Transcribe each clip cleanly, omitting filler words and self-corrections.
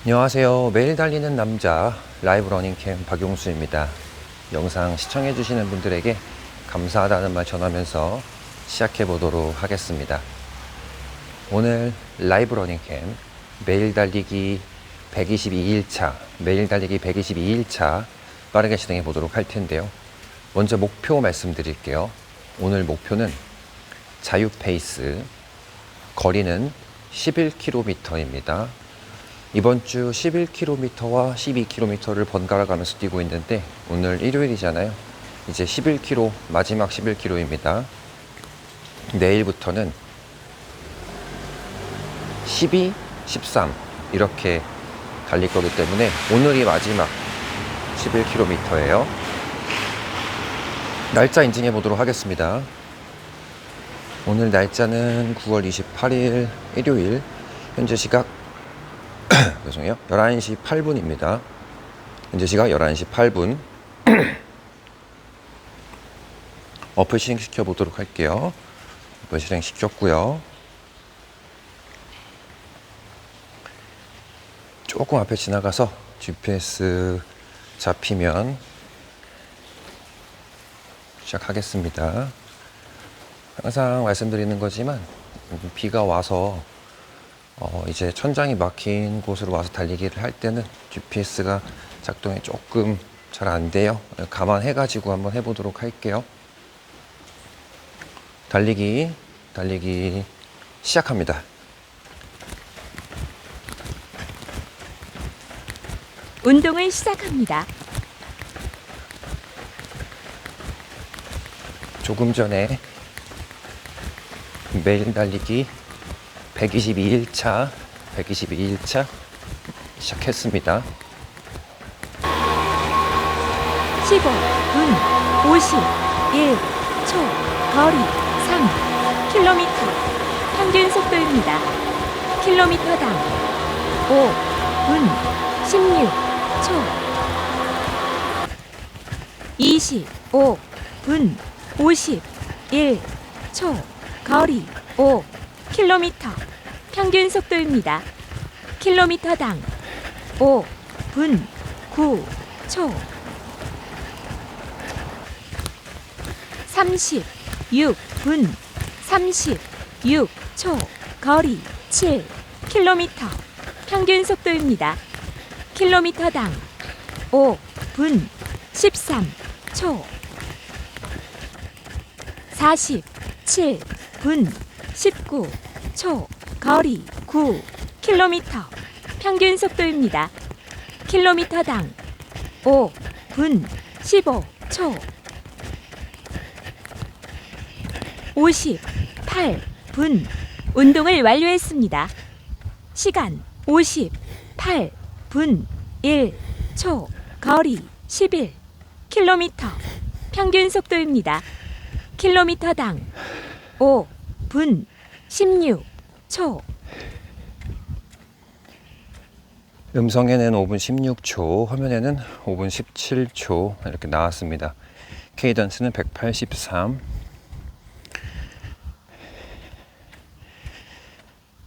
안녕하세요. 매일 달리는 남자 라이브 러닝캠 박용수입니다. 영상 시청해 주시는 분들에게 감사하다는 말 전하면서 시작해 보도록 하겠습니다. 오늘 라이브 러닝캠 매일 달리기 122일차 매일 달리기 122일차 빠르게 진행해 보도록 할 텐데요. 먼저 목표 말씀드릴게요. 오늘 목표는 자유 페이스, 거리는 11km입니다. 이번 주 11km와 12km를 번갈아 가면서 뛰고 있는데 오늘 일요일이잖아요. 이제 11km, 마지막 11km입니다. 내일부터는 12, 13 이렇게 달릴 거기 때문에 오늘이 마지막 11km예요. 날짜 인증해 보도록 하겠습니다. 오늘 날짜는 9월 28일 일요일, 현재 시각 죄송해요. 11시 8분입니다. 현재 시각 11시 8분. 어플 실행 시켜 보도록 할게요. 어플 실행 시켰고요. 조금 앞에 지나가서 GPS 잡히면 시작하겠습니다. 항상 말씀드리는 거지만 비가 와서 이제 천장이 막힌 곳으로 와서 달리기를 할 때는 GPS가 작동이 조금 잘 안 돼요. 감안해가지고 한번 해보도록 할게요. 달리기 시작합니다. 운동을 시작합니다. 조금 전에 매일 달리기 122일차 시작했습니다. 15분 51초 거리 3km 평균 속도입니다. 킬로미터당 5분 16초 25분 51초 거리 5km 평균 속도입니다. 킬로미터당 5분 9초 36분 36초 거리 7km 평균 속도입니다. 킬로미터당 5분 13초 47분 19초 거리 9km 평균 속도입니다. 킬로미터당 5분 15초 58분 운동을 완료했습니다. 시간 58분 1초 거리 11km 평균 속도입니다. 킬로미터당 5분 16초 음성에는 5분 16초, 화면에는 5분 17초 이렇게 나왔습니다. 케이던스는 183.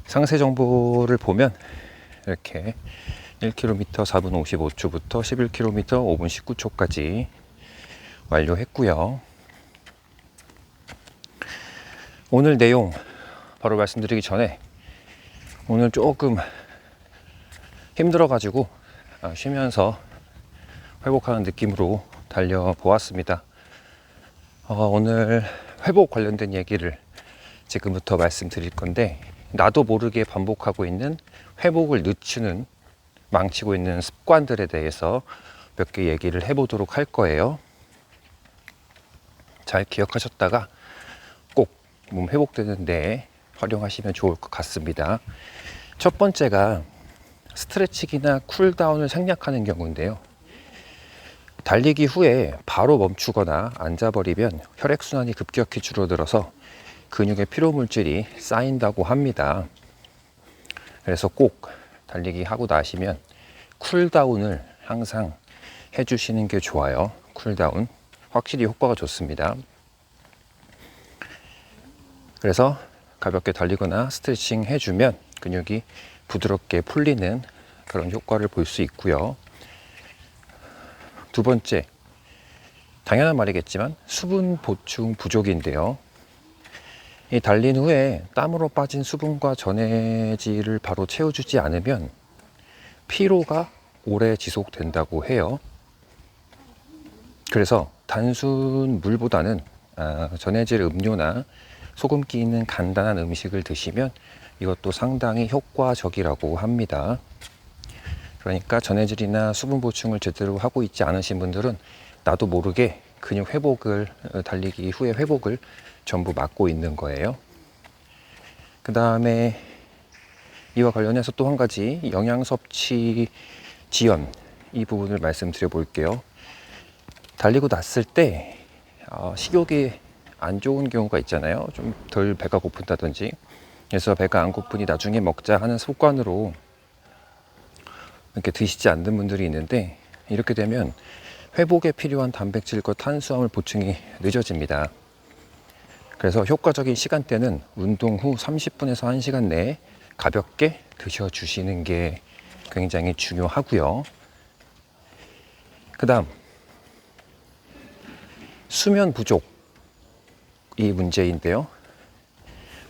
상세 정보를 보면 이렇게 1km 4분 55초부터 11km 5분 19초까지 완료했고요. 오늘 내용 바로 말씀드리기 전에 오늘 조금 힘들어가지고 쉬면서 회복하는 느낌으로 달려보았습니다. 오늘 회복 관련된 얘기를 지금부터 말씀드릴 건데, 나도 모르게 반복하고 있는 회복을 늦추는, 망치고 있는 습관들에 대해서 몇 개 얘기를 해보도록 할 거예요. 잘 기억하셨다가 꼭 몸 회복되는데 활용하시면 좋을 것 같습니다. 첫 번째가 스트레칭이나 쿨다운을 생략하는 경우인데요. 달리기 후에 바로 멈추거나 앉아버리면 혈액순환이 급격히 줄어들어서 근육의 피로물질이 쌓인다고 합니다. 그래서 꼭 달리기 하고 나시면 쿨다운을 항상 해주시는 게 좋아요. 쿨다운 확실히 효과가 좋습니다. 그래서 가볍게 달리거나 스트레칭 해주면 근육이 부드럽게 풀리는 그런 효과를 볼 수 있고요. 두 번째, 당연한 말이겠지만 수분 보충 부족인데요. 이 달린 후에 땀으로 빠진 수분과 전해질을 바로 채워주지 않으면 피로가 오래 지속된다고 해요. 그래서 단순 물보다는 전해질 음료나 소금기 있는 간단한 음식을 드시면 이것도 상당히 효과적이라고 합니다. 그러니까 전해질이나 수분 보충을 제대로 하고 있지 않으신 분들은 나도 모르게 근육 회복을, 달리기 후에 회복을 전부 막고 있는 거예요. 그 다음에 이와 관련해서 또 한 가지 영양 섭취 지연, 이 부분을 말씀드려 볼게요. 달리고 났을 때 식욕이 안 좋은 경우가 있잖아요. 좀 덜 배가 고픈다든지. 그래서 배가 안 고프니 나중에 먹자 하는 습관으로 이렇게 드시지 않는 분들이 있는데, 이렇게 되면 회복에 필요한 단백질과 탄수화물 보충이 늦어집니다. 그래서 효과적인 시간대는 운동 후 30분에서 1시간 내에 가볍게 드셔주시는 게 굉장히 중요하고요. 그 다음, 수면 부족이 문제인데요.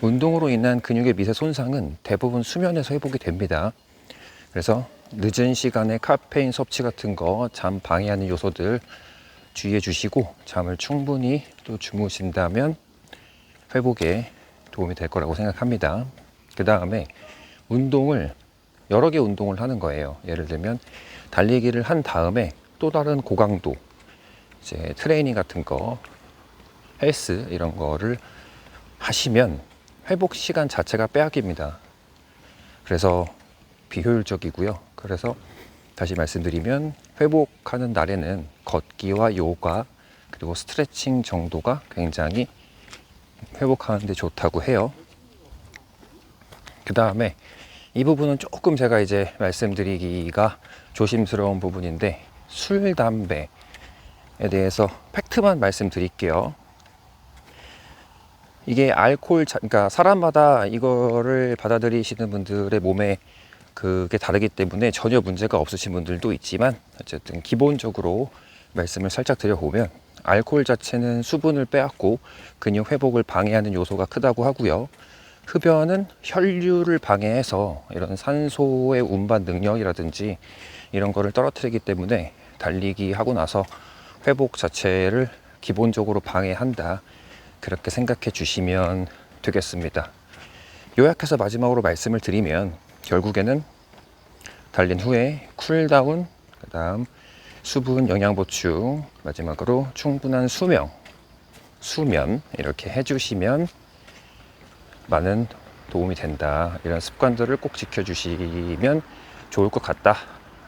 운동으로 인한 근육의 미세 손상은 대부분 수면에서 회복이 됩니다. 그래서 늦은 시간에 카페인 섭취 같은 거, 잠 방해하는 요소들 주의해 주시고 잠을 충분히 또 주무신다면 회복에 도움이 될 거라고 생각합니다. 그 다음에 운동을, 여러 개 운동을 하는 거예요. 예를 들면 달리기를 한 다음에 또 다른 고강도 이제 트레이닝 같은 거, 헬스 이런 거를 하시면 회복 시간 자체가 빼앗깁니다. 그래서 비효율적이고요. 그래서 다시 말씀드리면 회복하는 날에는 걷기와 요가 그리고 스트레칭 정도가 굉장히 회복하는 데 좋다고 해요. 그 다음에 이 부분은 조금 제가 이제 말씀드리기가 조심스러운 부분인데, 술, 담배에 대해서 팩트만 말씀드릴게요. 이게 그러니까 사람마다 이거를 받아들이시는 분들의 몸에 그게 다르기 때문에 전혀 문제가 없으신 분들도 있지만, 어쨌든 기본적으로 말씀을 살짝 드려보면 알코올 자체는 수분을 빼앗고 근육 회복을 방해하는 요소가 크다고 하고요. 흡연은 혈류를 방해해서 이런 산소의 운반 능력이라든지 이런 거를 떨어뜨리기 때문에 달리기 하고 나서 회복 자체를 기본적으로 방해한다, 그렇게 생각해 주시면 되겠습니다. 요약해서 마지막으로 말씀을 드리면 결국에는 달린 후에 쿨다운, 그 다음 수분 영양 보충, 마지막으로 충분한 수면 이렇게 해주시면 많은 도움이 된다, 이런 습관들을 꼭 지켜주시면 좋을 것 같다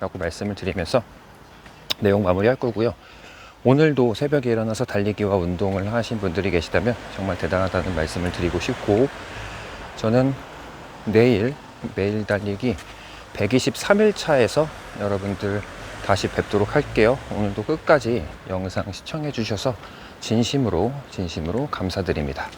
라고 말씀을 드리면서 내용 마무리할 거고요. 오늘도 새벽에 일어나서 달리기와 운동을 하신 분들이 계시다면 정말 대단하다는 말씀을 드리고 싶고, 저는 내일 매일 달리기 123일 차에서 여러분들 다시 뵙도록 할게요. 오늘도 끝까지 영상 시청해 주셔서 진심으로 감사드립니다.